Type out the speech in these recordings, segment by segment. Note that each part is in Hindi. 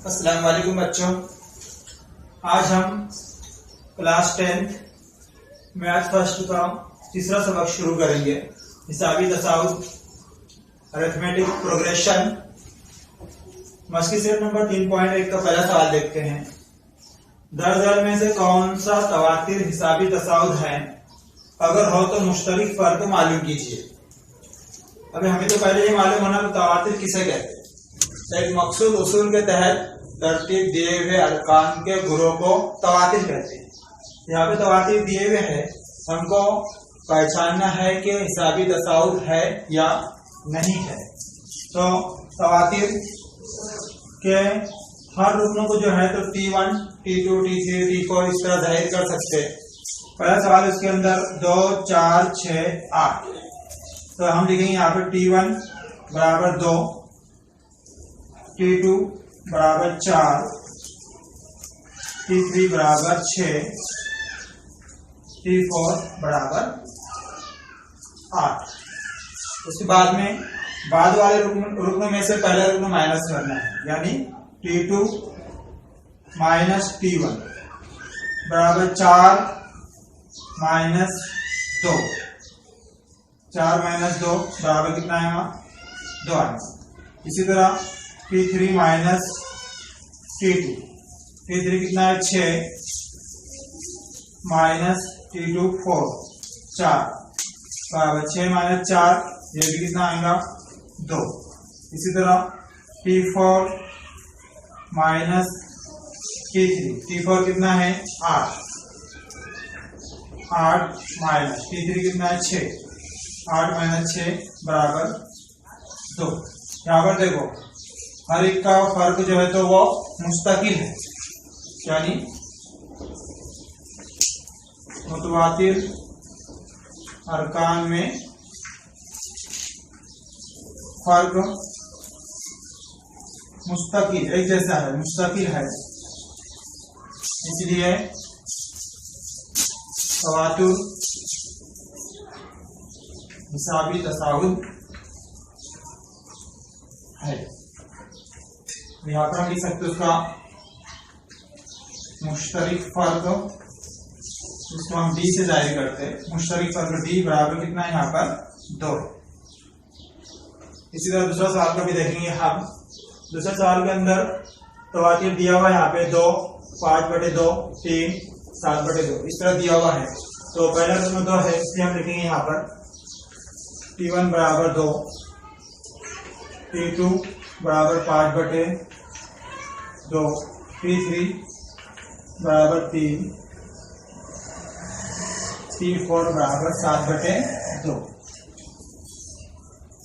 अस्सलाम वालेकुम बच्चों, आज हम क्लास 10 मैथ फर्स्ट का तीसरा सबक शुरू करेंगे। हिसाबी तसाउद, अरिथमेटिक प्रोग्रेशन। मस्की सेट नंबर 3.1 का पहला सवाल देखते हैं। दर्ज में से कौन सा तवातिर हिसाबी तसाउद है? अगर हो तो मुश्तरिक फर्क मालूम कीजिए। अभी हमें तो पहले ये मालूम होना कि तवातिर किसे कहते हैं। एक मकसूद उसूल के तहत तरतीब दिए हुए अरकान के ग्रुप को तवातिर कहते हैं। यहाँ पे तवातिर दिए हुए हैं, हमको पहचानना है कि हिसाबी तसाउद है या नहीं है। तो तवातिर के हर रुकनों को जो है तो T1, T2, T3, T4 इस तरह जाहिर कर सकते हैं। पहला सवाल इसके अंदर 2, 4, 6, 8। तो हम लिखेंगे यहाँ पे T1 बराबर 2, T2 बराबर 4, T3 बराबर 6, T4 बराबर 8। उसके बाद में बाद वाले रुकनों में से पहला रुकन माइनस करना है, यानी T2 माइनस T1 बराबर 4 माइनस 2। 4 माइनस 2 बराबर कितना आएगा? 2 आएगा। इसी तरह T3 माइनस T2, T3 कितना है? 6 माइनस T2 4, 4 बराबर 6 माइनस 4, ये भी कितना आएगा? 2। इसी तरह T4 माइनस T3, T4 कितना है? 8, 8 माइनस T3 कितना है? 6, 8 माइनस 6 बराबर 2। यहाँ पर देखो हर एक का फर्क जो है तो वो मुस्तकिल है, यानी मुतवातिर अरकान में फर्क मुस्तकिल एक जैसा है, मुस्तकिल है। इसलिए तवातुर हिसाबी तसाउद है। यहाँ पर हम लिख सकते उसका मुश्तरिक फर्क, जिसको हम D से जाहिर करते हैं। मुश्तरिक फर्क D बराबर कितना है? यहाँ पर 2। इसी तरह दूसरा सवाल का भी देखेंगे हम। दूसरे सवाल के अंदर तवातिर दिया हुआ है यहाँ पे 2, 5/2, 3, 7/2 इस तरह दिया हुआ है। तो पहला रुकन 2 है, इसलिए हम लिखेंगे यहाँ पर T1 बराबर 2, T2 बराबर 5/2, T3 बराबर 3, T4 बराबर 7/2।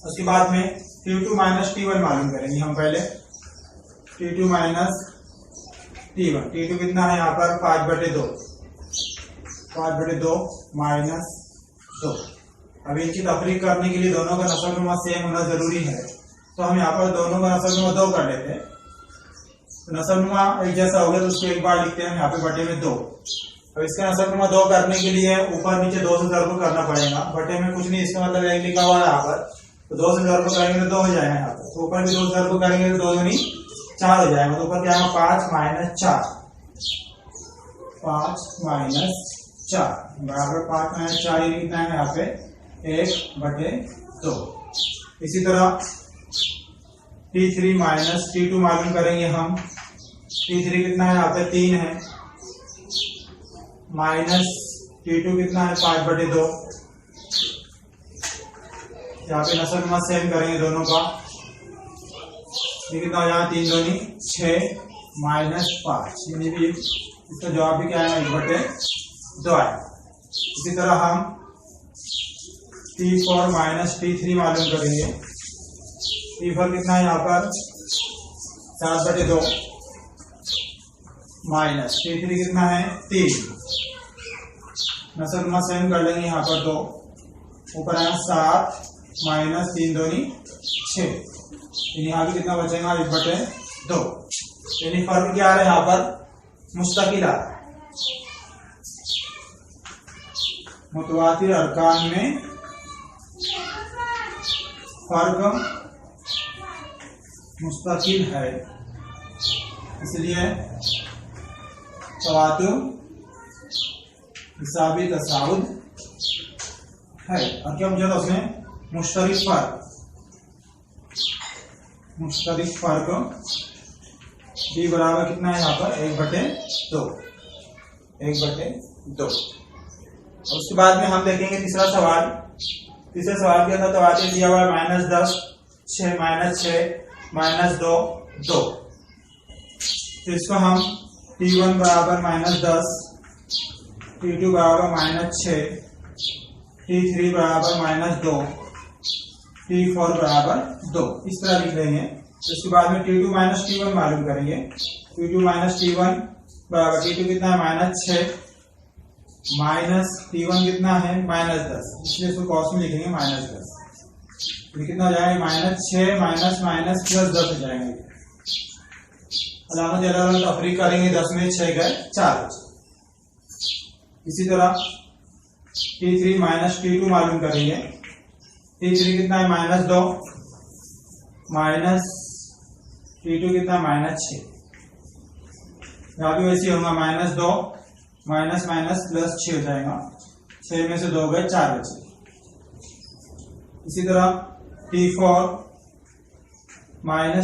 उसके बाद में T2 माइनस T1 मालूम करेंगे हम पहले। T2 माइनस T1, T2 कितना है यहाँ पर? 5/2, 5/2 माइनस 2। अब इनकी तफरीक करने के लिए दोनों का नस्लनुमा सेम होना जरूरी है, तो हम यहाँ पर दोनों का नस्लनुमा 2 कर लेते हैं। तो नस्लनुमा एक जैसा हो गया तो उसको एक बार लिखते हैं हम यहाँ पे बटे में 2। अब इसका नस्लनुमा 2 करने के लिए ऊपर नीचे 2 से ज़रब करना पड़ेगा। बटे में कुछ नहीं, इसका मतलब एक लिखा हुआ है यहाँ पर, तो 2 से ज़रब करेंगे तो 2 हो जाएगा यहाँ पर। तो ऊपर भी 2 से ज़रब करेंगे तो 2 दूनी 4 हो जाएगा। तो ऊपर क्या है? 5 माइनस 4, 5 माइनस 4 बराबर 5 माइनस 4, ये कितना है यहाँ पे? 1/2। इसी तरह T3 माइनस T2 मालूम करेंगे हम। T3 कितना है यहाँ पे? 3 है, माइनस T2 कितना है? 5/2। यहाँ पे नस्लनुमा सेम करेंगे दोनों का। ये कितना हो जाएगा? 3 दूनी 6 माइनस 5, यानी भी इसका जवाब भी क्या है? 1/2 आएगा। इसी तरह हम T4 माइनस T3 मालूम करेंगे। T4 कितना है यहाँ पर? 7/2 माइनस T3 कितना है? 3। नस्लनुमा सेम कर लेंगे यहाँ पर 2। ऊपर आया 7 माइनस 3 दूनी 6, यहाँ भी कितना बचेगा? 1/2। यानी फर्क क्या आ रहा है यहाँ पर? मुस्तकिल आ रहा है। मुतवातिर अरकान में फर्क मुस्तकिल है। इसलिए तवातुर हिसाबी तसाउद है। और क्या पूछा था उसमें? मुश्तरिक फर्क डी बराबर कितना है यहाँ पर? 1/2। 1/2। और उसके बाद में हम देखेंगे तीसरा सवाल के अंदर तवातीर दिया हुआ है -10, 6, -6, -2, 2। तो इसको हम T1 बराबर -10, T2 बराबर -6, T3 बराबर -2, T4 बराबर 2 इस तरह लिख लेंगे। तो इसके बाद में T2 - T1 मालूम करेंगे। T2 - T1 बराबर T2 कितना है? -6 माइनस T1 कितना है? -10। इसलिए इसको कॉस में लिखेंगे -10। तो कितना हो जाएगा? -6 माइनस माइनस प्लस 10 हो जाएंगे। अलामत अलग तफरीक करेंगे, 10 में 6 गए 4। इसी तरह T3 - T2 मालूम करेंगे। T3 कितना है? -2 माइनस T2 कितना? -6। यहाँ भी वैसे होगा, -2 माइनस माइनस प्लस 6 हो जाएगा। 6 में से 2 गए 4 बचे। इसी तरह T4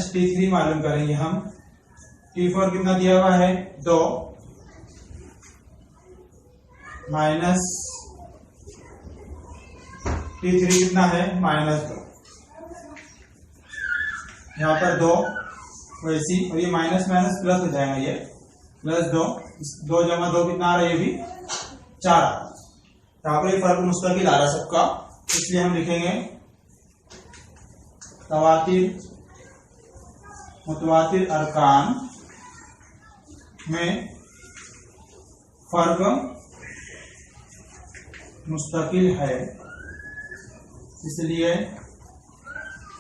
- T3 मालूम करेंगे हम। T4 कितना दिया हुआ है? 2 माइनस T3 कितना है? -2। यहाँ पर 2 वैसी, और ये माइनस माइनस प्लस हो जाएगा, ये +2। 2 जमा 2 कितना आ रहा है? ये भी 4 आ रहा है। यहाँ पर ये फर्क मुस्तकिल आ रहा है सबका, इसलिए हम लिखेंगे मुतवातिर अरकान में फर्क मुस्तकिल है, इसलिए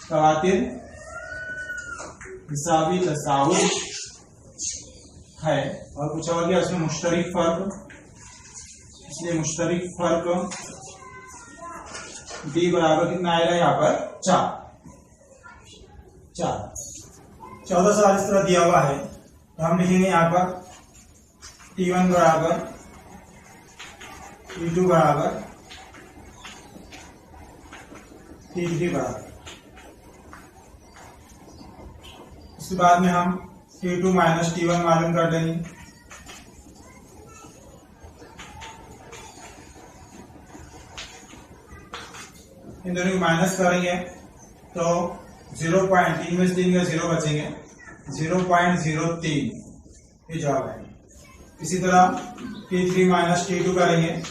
तवातिर हिसाबी तसाउद है। और कुछ और क्या इसमें? मुश्तरिक फर्क, इसलिए मुश्तरिक फर्क डी बराबर कितना आएगा यहाँ पर? 4। 14 सवाल इस तरह दिया हुआ है। तो हम लिखेंगे यहाँ पर T1 बराबर T2 बराबर T3 बराबर। उसके बाद में हम T2 - T1 मालूम कर देंगे। इन दोनों को माइनस करेंगे तो 0.3 में से 3 का 0 बचेंगे, 0.03 ये जवाब है। इसी तरह T3 - T2 करेंगे।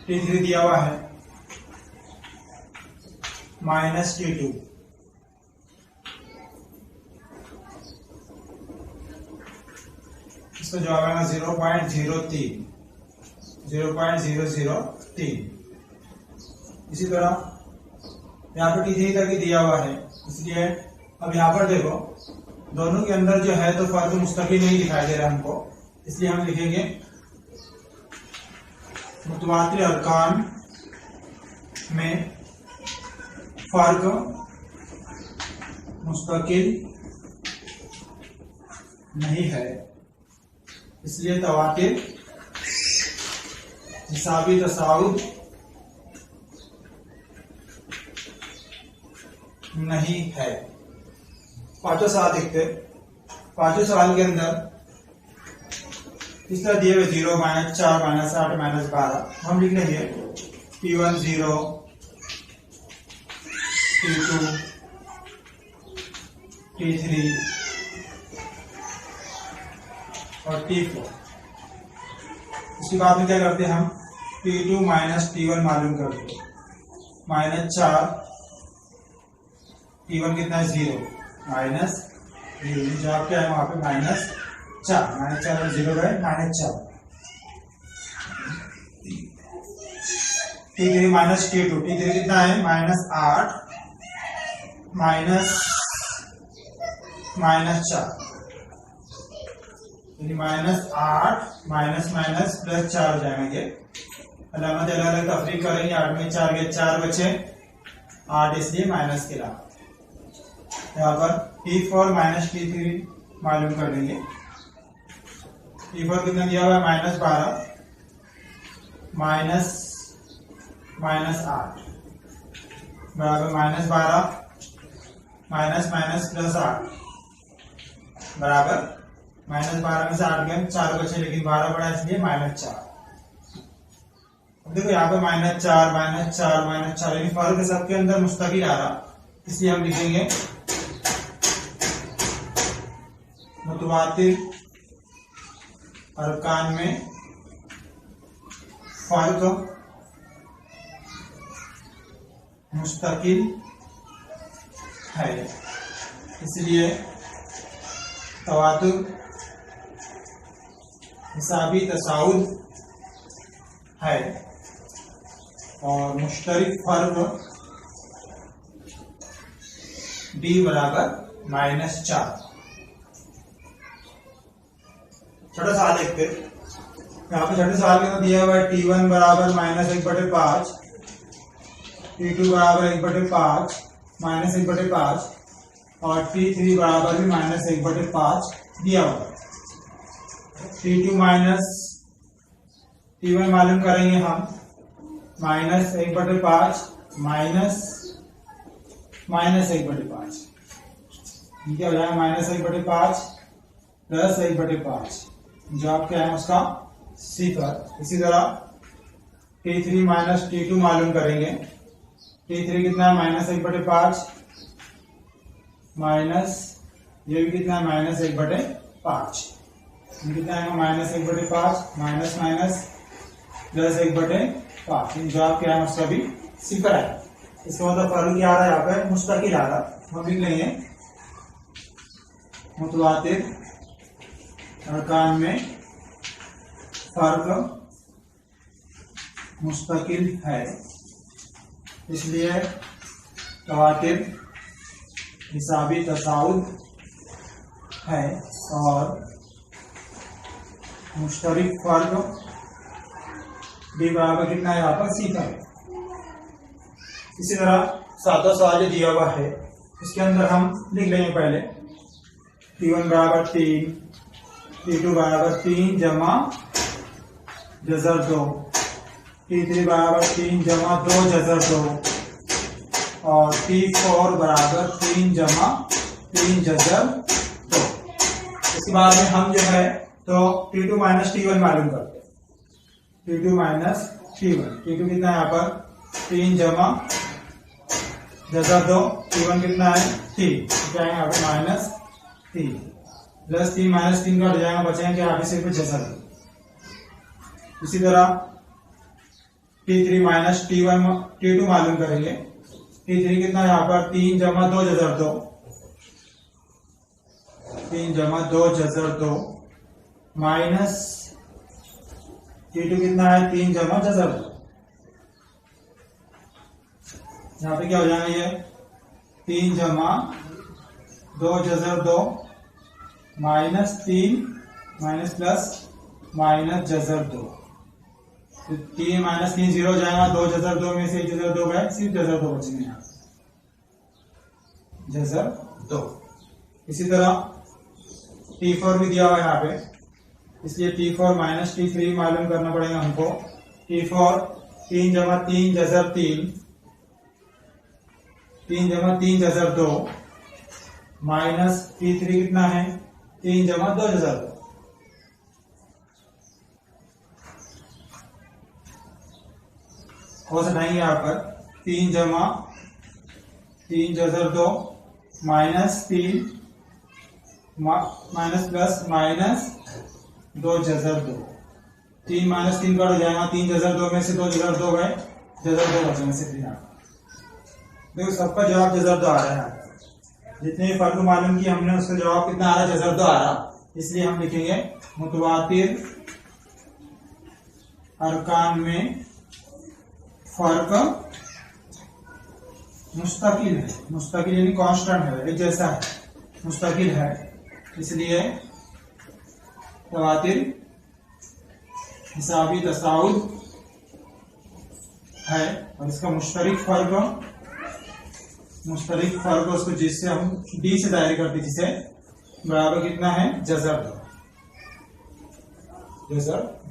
T3 दिया हुआ है -T2, इसका जवाब आएगा 0.003। इसी तरह यहाँ पर T3 तक ही दिया हुआ है, इसलिए अब यहाँ पर देखो दोनों के अंदर जो है तो फर्क मुस्तकिल नहीं दिखाई दे रहा हमको, इसलिए हम लिखेंगे मुतवातिर अरकान में फर्क मुस्तकिल नहीं है, इसलिए तवातिर हिसाबी तसाउद नहीं है। पांचों सवाल देखते। पांचों सवाल के अंदर इस तरह दिए हुए 0, -4, -8, -12 हम लिख लेंगे T1 0, T2 T3 और T4। उसके बाद में क्या करते हैं हम? T2 - T1 मालूम करते हैं। -4 T1 कितना है? 0 -0। जवाब क्या है वहां पे? -4। -4 और 0 गए -4। T3 - T2 कितना है? -8 -4, -8 माइनस प्लस 4 हो जाएंगे। अलामत अलग अलग तफरीक करेंगे। 8 में 4 के 4 बचे, 8 इसलिए माइनस के अलावा। यहाँ पर T4 - T3 मालूम कर लेंगे। T4 कितना दिया हुआ है, -12 -8 बराबर -12 -8 बराबर -12 में से 8 गए 4 बचे, लेकिन 12 बड़ा इसलिए -4। देखो यहाँ पे -4 लेकिन फर्क सबके अंदर मुस्तकिल आ रहा, इसलिए हम लिखेंगे मुतवातिर अरकान में फर्क मुस्तकिल है, इसलिए तवातुर हिसाबी तसाउद है और मुश्तरिक फर्क D बराबर -4। छोटा सवाल देखते हैं। यहाँ पे छोटे सवाल के अंदर दिया हुआ है T1 बराबर -1/5, T2 बराबर 1/5 -1/5 और T3 बराबर भी -1/5 दिया हुआ है। T2 माइनस T1 मालूम करेंगे हम, -1/5 -1/5 क्या हो जाएगा, -1/5 + 1/5, जवाब क्या है उसका 0। इसी तरह T3 माइनस T2 मालूम करेंगे। T3 कितना है, -1/5 माइनस ये भी कितना है, -1/5, कितना है, -1/5 माइनस +1/5, जवाब क्या है उसका भी 0 है। इसका मतलब फर्क क्या आ रहा है, यहाँ पे मुस्तकिल आ रहा। हम लिख लेंगे मुतवातिर अरकान में फर्क मुस्तकिल है, इसलिए तवातिर हिसाबी तसाउद है और मुश्तरिक फर्क D बराबर कितना है, यहाँ पर 0 है। इसी तरह सातवां सवाल जो दिया हुआ है इसके अंदर हम लिख लेंगे पहले T1 बराबर 3, T2 बराबर 3 जमा जज़र 2, T3 बराबर 3 जमा 2 जज़र 2 और T4 बराबर 3 जमा 3 जज़र 2। इसके बाद में हम जो है तो T2 माइनस T1 मालूम करते हैं। T2 माइनस T1 कितना है यहाँ पर, 3 जमा जज़र 2, T1 कितना है 3, क्या है यहाँ पर -3 + 3 -3 का हो जाएगा, बचेंगे क्या आगे सिर्फ जज़र 2। इसी तरह T3 माइनस T2 मालूम करेंगे। T3 कितना है यहाँ पर, 3 जमा 2 जज़र 2, 3 जमा 2 जज़र 2 माइनस T2 कितना है, 3 जमा जज़र 2। यहाँ पे क्या हो जाएगा, ये 3 जमा 2 जज़र 2 माइनस 3 माइनस प्लस माइनस जज़र 2, 3 - 3 0 हो जाएगा, 2 जज़र 2 में से 1 जज़र 2 गए, सिर्फ जज़र 2 बचेंगे यहाँ जज़र 2। इसी तरह T4 भी दिया हुआ है यहाँ पे, इसलिए T4 माइनस T3 मालूम करना पड़ेगा हमको। T4 3 जमा 3 जज़र 3, 3 जमा 3 जज़र 2 माइनस T3 कितना है, 3 जमा 2 जज़र 2। हो सकेंगे यहाँ पर 3 जमा 3 जज़र 2 minus 3 minus plus minus 2 जज़र 2, 3 - 3 cut हो जाएगा, 3 जज़र 2 में से 2 जज़र 2 गए, जज़र 2 बचेंगे सिर्फ यहाँ। देखो सबका जवाब जज़र 2 आ रहा है। जितने भी फर्क मालूम किए हमने उसका जवाब कितना आ रहा है, जज़र 2 आ रहा। इसलिए हम लिखेंगे मुतवातिर अरकान में फर्क मुस्तकिल है, मुस्तकिल यानी कांस्टेंट है, एक जैसा है, मुस्तकिल है, इसलिए तवातिर हिसाबी तसाउद है और इसका मुश्तरिक फर्क उसको जिससे हम D से दायर करते, जिसे बराबर कितना है, जज़र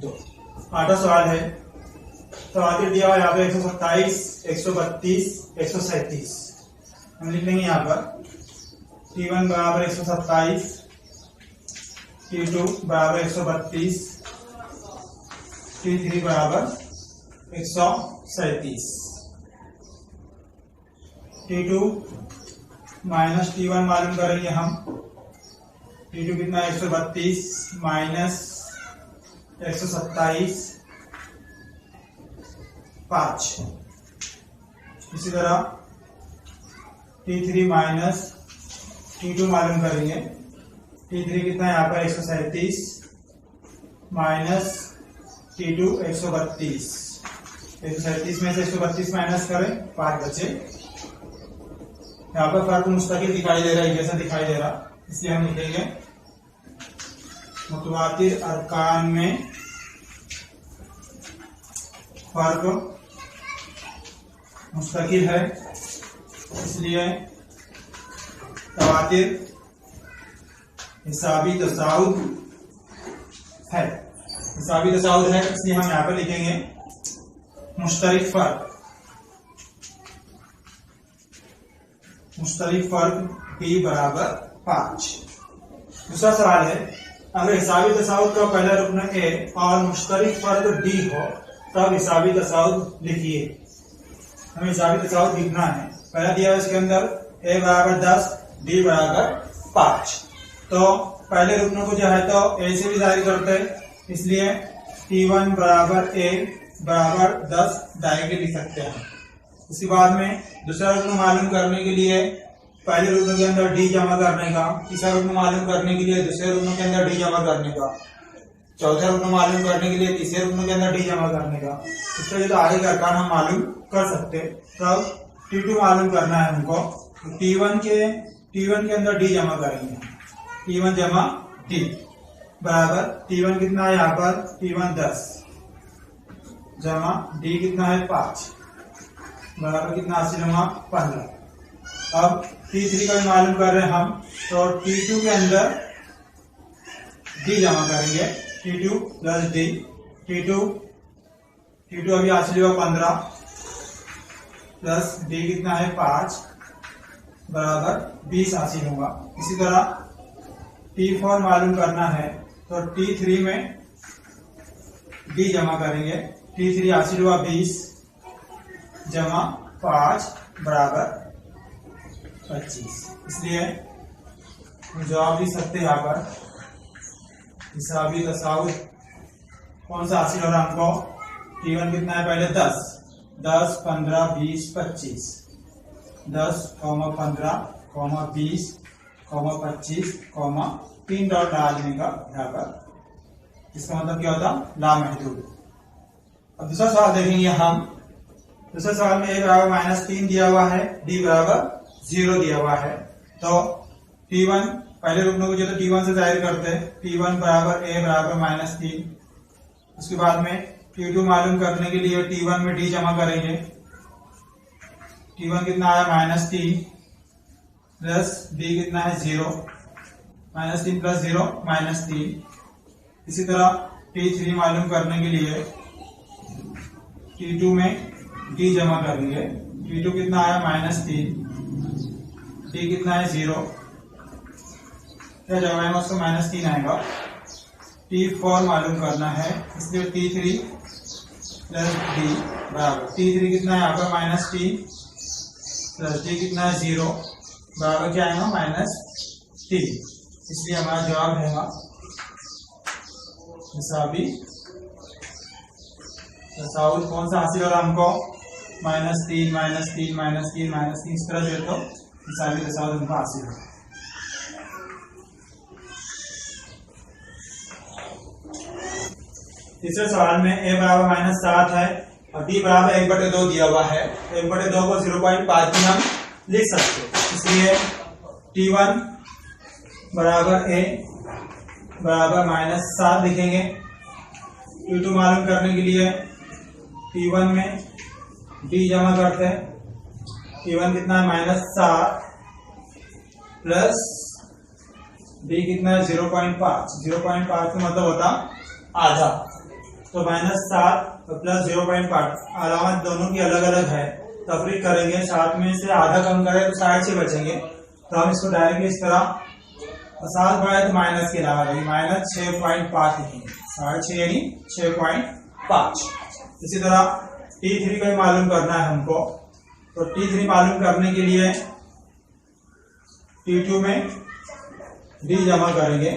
2। आठवां सवाल है, तवातीर दिया हुआ यहाँ पे 127, 132, 137। हम लिख लेंगे यहाँ पर T1 बराबर 127, T2 बराबर 132, T3 बराबर 137। T2 माइनस T1 मालूम करेंगे हम। T2 कितना 132 माइनस 127 5। इसी तरह T3 माइनस T2 मालूम करेंगे। T3 कितना है यहाँ पर 137 माइनस T2 132। 137 में से 132 माइनस करें 5 बचे। यहाँ पर फर्क मुस्तकिल दिखाई दे रहा है, जैसा दिखाई दे रहा, इसलिए हम लिखेंगे मुतवातिर अरकान में फर्क मुस्तकिल है, इसलिए तवातिर हिसाबी तसाउद है। हिसाबी तसाउद है इसलिए हम यहाँ पर लिखेंगे मुश्तरिक फर्क। मुश्तरिक फर्क D बराबर 5। दूसरा सवाल है, अगर हिसाबी तसाउद का पहला रुकन A और मुश्तरिक फर्क D हो तब हिसाबी तसाउद लिखिए। हमें हिसाबी तसाउद लिखना है। पहला दिया है इसके अंदर A बराबर 10, D बराबर 5। तो पहले रुकनों को जो है तो A से भी जारी करते हैं, इसलिए T1 बराबर A बराबर 10 डायरेक्टली लिख सकते हैं। उसके बाद में दूसरा रुकन मालूम करने के लिए पहले रुकन के अंदर D जमा करने का, तीसरा रुकन मालूम करने के लिए दूसरे रुकन के अंदर D जमा करने का, चौथा रुकन मालूम करने के लिए तीसरे रुकन के अंदर D जमा करने का। इस तरह तो आगे का अरकान हम मालूम कर सकते हैं। तब T2 मालूम करना है हमको, T1 के अंदर D जमा करेंगे। T1 जमा D बराबर T1 कितना है यहाँ पर, T1 10 जमा D कितना है 5 बराबर कितना हासिल होगा 15। अब T3 का भी मालूम कर रहे हैं हम, तो T2 के अंदर D जमा करेंगे। T2 प्लस D, T2 अभी हासिल हुआ 15 प्लस D कितना है 5 बराबर 20 हासिल होगा। इसी तरह T4 मालूम करना है, तो T3 में D जमा करेंगे। T3 हासिल हुआ 20 जमा 5 बराबर 25। इसलिए जवाब लिख सकते हैं यहाँ पर हिसाबी तसाउद कौन सा हासिल हो रहा है हमको। T1 कितना है पहले 10, 15, 20, 25, 10, 15, 20, 25, 3 डॉट डालने का यहाँ पर। इसका मतलब क्या होता लामहदूद। अब दूसरा सवाल देखेंगे हम। दूसरे सवाल में A बराबर -3 दिया हुआ है, D बराबर 0 दिया हुआ है। तो T1 पहले रुकनों को जो तो T1 से जाहिर करते हैं। T1 बराबर A बराबर -3। उसके बाद में T2 मालूम करने के लिए T1 में D जमा करेंगे। T1 कितना आया -3 प्लस D कितना है 0, -3 प्लस 0 -3। इसी तरह T3 मालूम करने के लिए T2 में D जमा करेंगे। T2 कितना आया -3, D कितना है 0, क्या जमा आएगा उसका -3 आएगा। T4 मालूम करना है, इसलिए T3 प्लस D बराबर T3 कितना है यहाँ पर -3 प्लस D कितना है 0 बराबर क्या आएगा -3। इसलिए हमारा जवाब रहेगा हिसाबी तसाउद कौन सा हासिल हो रहा हमको, -3, -3, -3, -3। इस तरह जो है तो हिसाबी तसाउद हमको हासिल हो। तीसरे सवाल में A बराबर -7 है और D बराबर 1/2 दिया हुआ है। 1/2 को 0.5 में हम लिख सकते हैं, इसलिए T1 बराबर A बराबर -7 लिखेंगे। T2 मालूम करने के लिए T1 में D जमा करते हैं। T1 कितना है -7 प्लस डी कितना है 0.5, 0.5 का मतलब होता आधा, तो -7 प्लस 0.5, अलामत दोनों की अलग अलग है, तफरीक करेंगे, 7 में से आधा कम करें तो 6.5 बचेंगे, तो हम इसको डायरेक्टली इस तरह 7 बढ़ाए तो माइनस की अलावा -6.5 लिखेंगे, 6.5 यानी 6.5। इसी तरह T3 का मालूम करना है हमको, तो T3 मालूम करने के लिए T2 में D जमा करेंगे।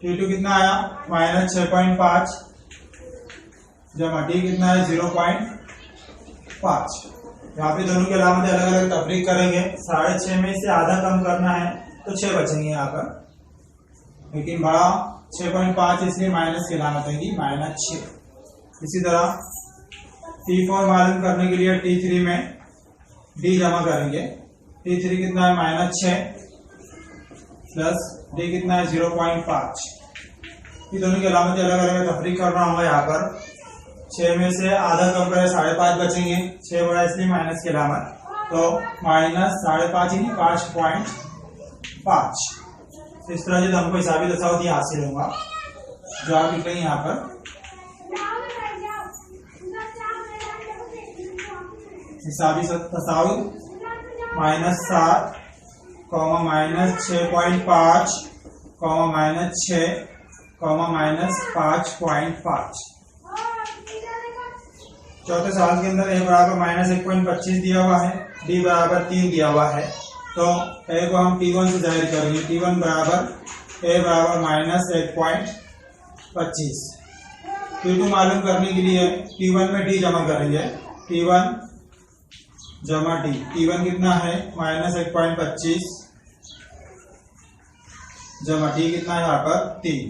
T2 कितना आया -6.5 जमा D कितना है 0.5। यहाँ पे दोनों की अलामतें अलग अलग तफरीक करेंगे, 6.5 में से आधा कम करना है तो 6 बचेंगे यहाँ पर, लेकिन बड़ा 6.5 इसलिए माइनस की अलामत होगी -6। इसी तरह T4 मालूम करने के लिए T3 में D जमा करेंगे। T3 कितना है -6 प्लस D कितना है 0.5। ये दोनों की अलामतें अलग अलग तफरीक करना होगा। यहाँ पर 6 में से आधा कम करें 5.5 बचेंगे, 6 बड़ा इसलिए माइनस की अलामत, तो -5.5 यानी 5.5। इस तरह से तो हमको हिसाबी तसाउत हासिल होगा, जो आप लिख लेंगे यहाँ पर हिसाबी तसाउत -7, -6.5, -6, -5.5। चौथे सवाल के अंदर A बराबर -1.25 दिया हुआ है, D बराबर 3 दिया हुआ है, तो A को हम T1 से जाहिर करेंगे। T1 बराबर A बराबर -1.25। T2 मालूम करने के लिए T1 में D जमा करेंगे। T1 जमा D, T1 कितना है -1.25 जमा D कितना है यहाँ पर 3।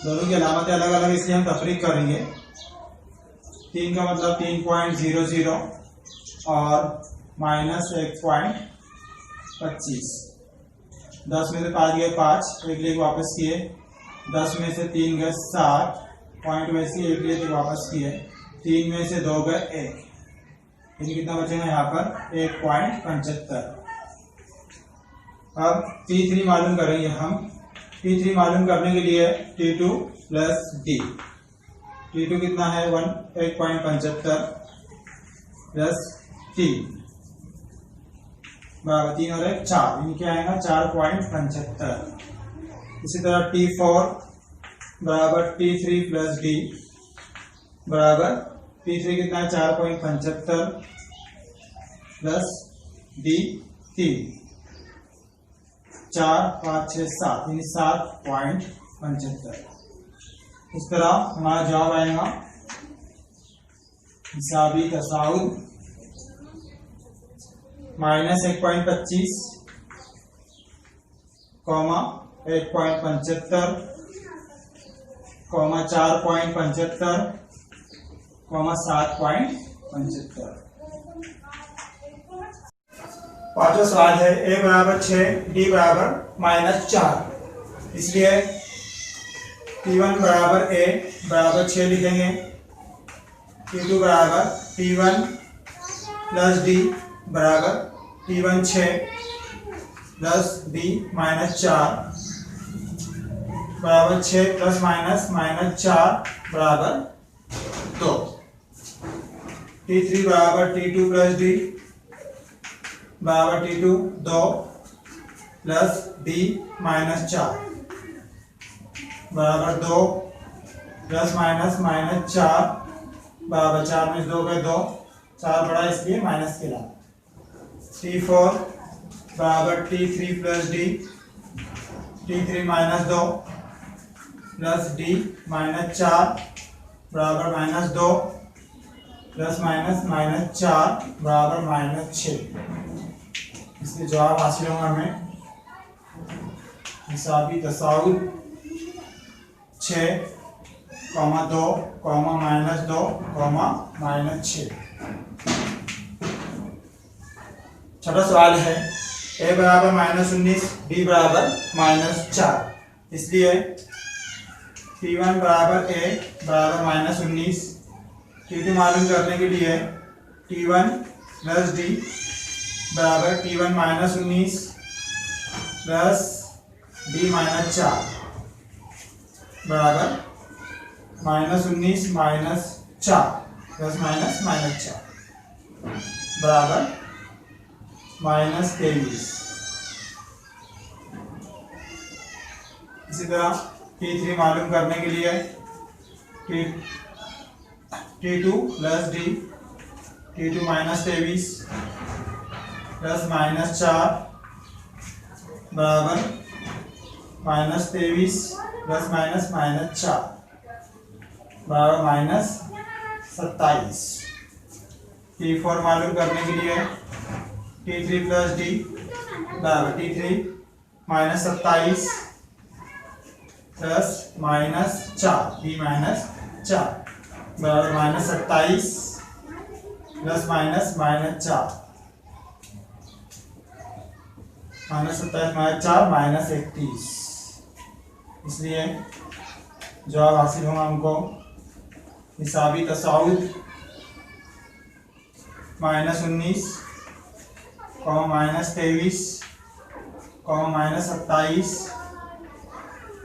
दोनों की अलामतें अलग अलग इसलिए हम तफरीक करेंगे। 3 का मतलब 3.00 और -1.25। 10 में से 5 गए 5, एक लेके वापस किए, 10 में से 3 गए 7, पॉइंट वैसे एक लेके वापस किए, 3 में से 2 गए 1, यानी कितना बचेगा यहाँ पर 1.75। अब T3 मालूम करेंगे हम। T3 मालूम करने के लिए T2 प्लस D, T2 कितना है 1.75 प्लस 3 बराबर 3 और 1 4, यानी क्या आएगा 4.75। इसी तरह T4 बराबर T3 प्लस D बराबर T3 कितना है 4.75 प्लस D 3, 4, 5, 6, 7 यानी 7.75। इस तरह हमारा जवाब आएगा हिसाबी तसाउत -1.25, 1.75, 4.75, 7.75। पांचवा सवाल है A बराबर 6, D बराबर -4, इसलिए T1 बराबर A बराबर 6 लिखेंगे। T2 बराबर T1 प्लस D बराबर T1 6 प्लस D -4 बराबर 6 प्लस -4 बराबर 2। T3 बराबर T2 प्लस D बराबर T2 2 प्लस D -4 बराबर 2 प्लस -4 बराबर 4 में 2 गए 2, 4 बड़ा इसलिए माइनस के ला। T4 बराबर T3 plus D, T3 -2 plus D -4 बराबर -2 प्लस -4 बराबर -6। इसके जवाब हासिल होगा हमें हिसाबी तसाउत 6, 2, -2, -6। छठा सवाल है A बराबर -19, D बराबर -4, इसलिए T1 बराबर A बराबर -19, T2 मालूम करने के लिए T1 प्लस D बराबर T1 -19 प्लस डी माइनस 4 बराबर -19 माइनस 4 प्लस माइनस 4 बराबर -23। इसी तरह T3 मालूम करने के लिए T2 plus D, T2 minus 23 plus -4 बराबर -23 प्लस -4 बराबर -27। T4 मालूम करने के लिए T3 प्लस डी बराबर T3 -27 प्लस -4 डी -4 बराबर -27 प्लस -4 -27 -4 -31। इसलिए जवाब हासिल होगा हमको हिसाबी तसाउद -19 -23 -27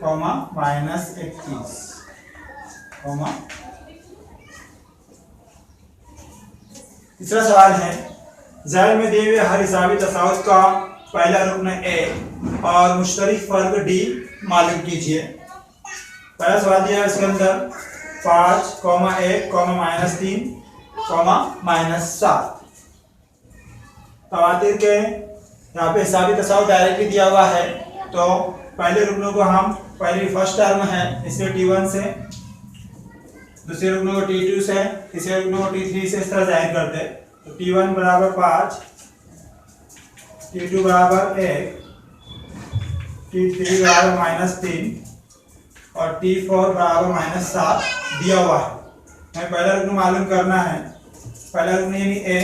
-31। तीसरा सवाल है ज़ैल में दिए हुए हर हिसाबी तसाउद का पहला रुकन ए और मुश्तरक फर्क डी मालूम कीजिए। पहला सवाल दिया है इसके अंदर 5, 1, -3, -7 तवातीर के यहाँ पे हिसाबी तसाउद डायरेक्टली दिया हुआ है, तो पहले रुकनों को हम पहले फर्स्ट टर्म है इसलिए T1 से, दूसरे रुकनों को T2 से, तीसरे रुकनों को T3 से इस तरह जाहिर करते। तो T1 बराबर 5, T2 बराबर 1, T3 बराबर -3 और T4 बराबर -7 दिया हुआ है। हमें पहला रुकन मालूम करना है। पहला रुकन यानी A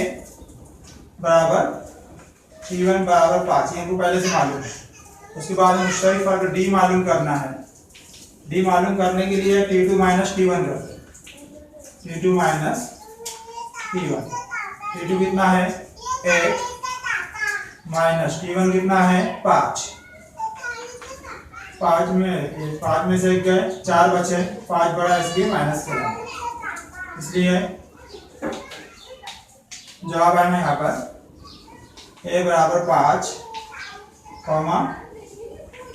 बराबर T1 बराबर 5, ये हमको पहले से मालूम है। उसके बाद हम मुश्तरक फर्क D मालूम करना है। D मालूम करने के लिए T2 माइनस T1 करते हैं। T2 माइनस T1, T2 कितना है 1 माइनस T1 कितना है 5। 5 में से एक गए 4 बचे, 5 बड़ा इसलिए माइनस करेंगे। इसलिए जवाब आएगा यहाँ पर A बराबर 5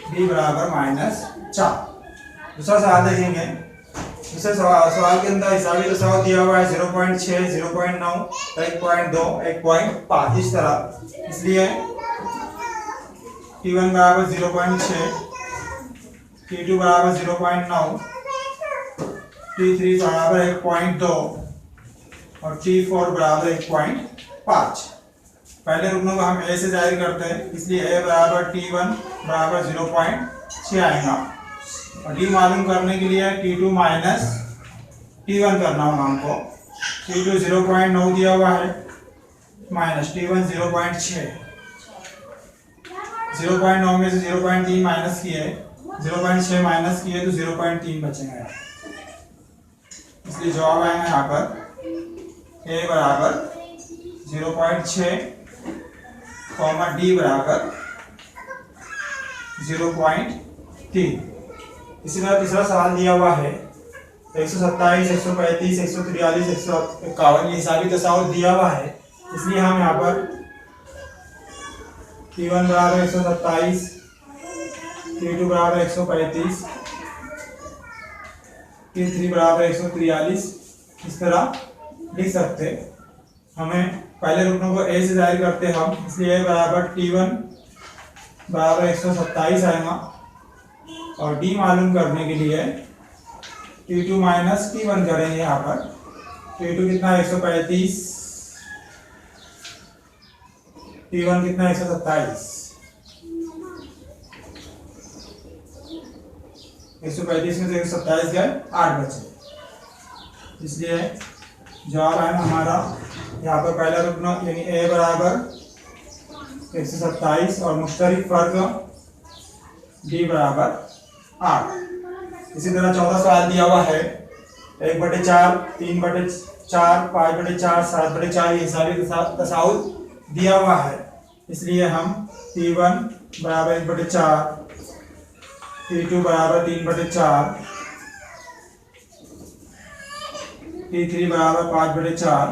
D बराबर -4। दूसरा सवाल देखेंगे। दूसरे सवाल के अंदर हिसाबी तसाउद दिया हुआ है 0.6, 0.9, 1.2, 1.5 इस तरह। इसलिए T1 बराबर 0.6, T2 बराबर 0.9, T3 बराबर 1.2 और T4 बराबर 1.5। पहले रुकनों को हम A से जाहिर करते हैं, इसलिए A बराबर T1 बराबर 0.6 आएगा। और D मालूम करने के लिए T2 माइनस T1 करना होगा हमको। T2 0.9 दिया हुआ है माइनस T1 0.6, 0.9 में से 0.3 माइनस किए, 0.6 माइनस किए तो 0.3 बचेगा। इसलिए जवाब आएगा यहाँ पर A बराबर 0.6 D बराबर 0.3। इसी तरह तीसरा सवाल दिया हुआ है 127, 135, 143, 151 ये हिसाबी तसाउद दिया हुआ है। इसलिए हम यहाँ पर T1 बराबर 127, T2 बराबर 135, T3 बराबर 143 इस तरह लिख सकते। हमें पहले रुकनों को A से जाहिर करते हम, इसलिए A बराबर T1 बराबर 127 आएगा। और D मालूम करने के लिए T2 माइनस T1 करेंगे। यहाँ पर T2 कितना 135, T1 कितना 127, 135 में से 127 गए 8 बचे। इसलिए जवाब है हमारा यहाँ पर पहला रुकना यानी A बराबर 127 और मुश्तरक फर्क D बराबर 8। इसी तरह चौथा सवाल दिया हुआ है 1/4, 3/4, 5/4, 7/4 ये हिसाबी तसाउद दिया हुआ है। इसलिए हम T1 बराबर 1/4, T2 बराबर 3/4, T3 बराबर 5/4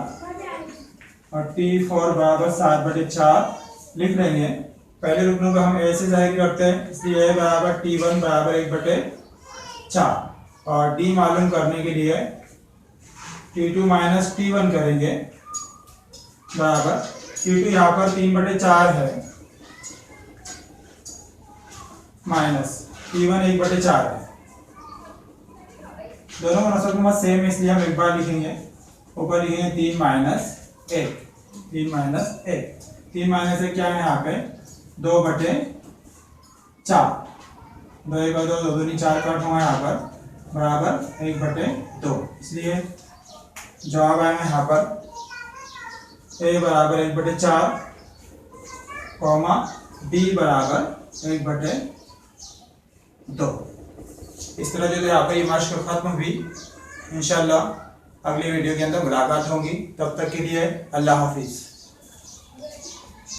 और T4 बराबर 7/4 लिख लेंगे। पहले रुकनों को हम ए से जाहिर करते हैं, इसलिए ए बराबर T1 बराबर 1/4 और D मालूम करने के लिए T2 माइनस T1 करेंगे बराबर T2 यहाँ पर 3/4 है माइनस T1 1/4 है। दोनों का नसब सेम, इसलिए हम एक बार लिखेंगे, ऊपर लिखेंगे 3 माइनस 1, 3 माइनस 1, 3 माइनस 1 क्या है यहाँ पे 2/4, 2 1 2 2 दूनी 4 काट हुआ यहाँ पर बराबर 1/2, इसलिए जवाब आएगा यहाँ पर ए बराबर 1/4 कॉमा डी बराबर 1/2। इस तरह जो यहाँ पर ये मश्क खत्म हुई। इंशाल्लाह अगली वीडियो के अंदर मुलाकात होगी, तब तक के लिए अल्लाह हाफिज़।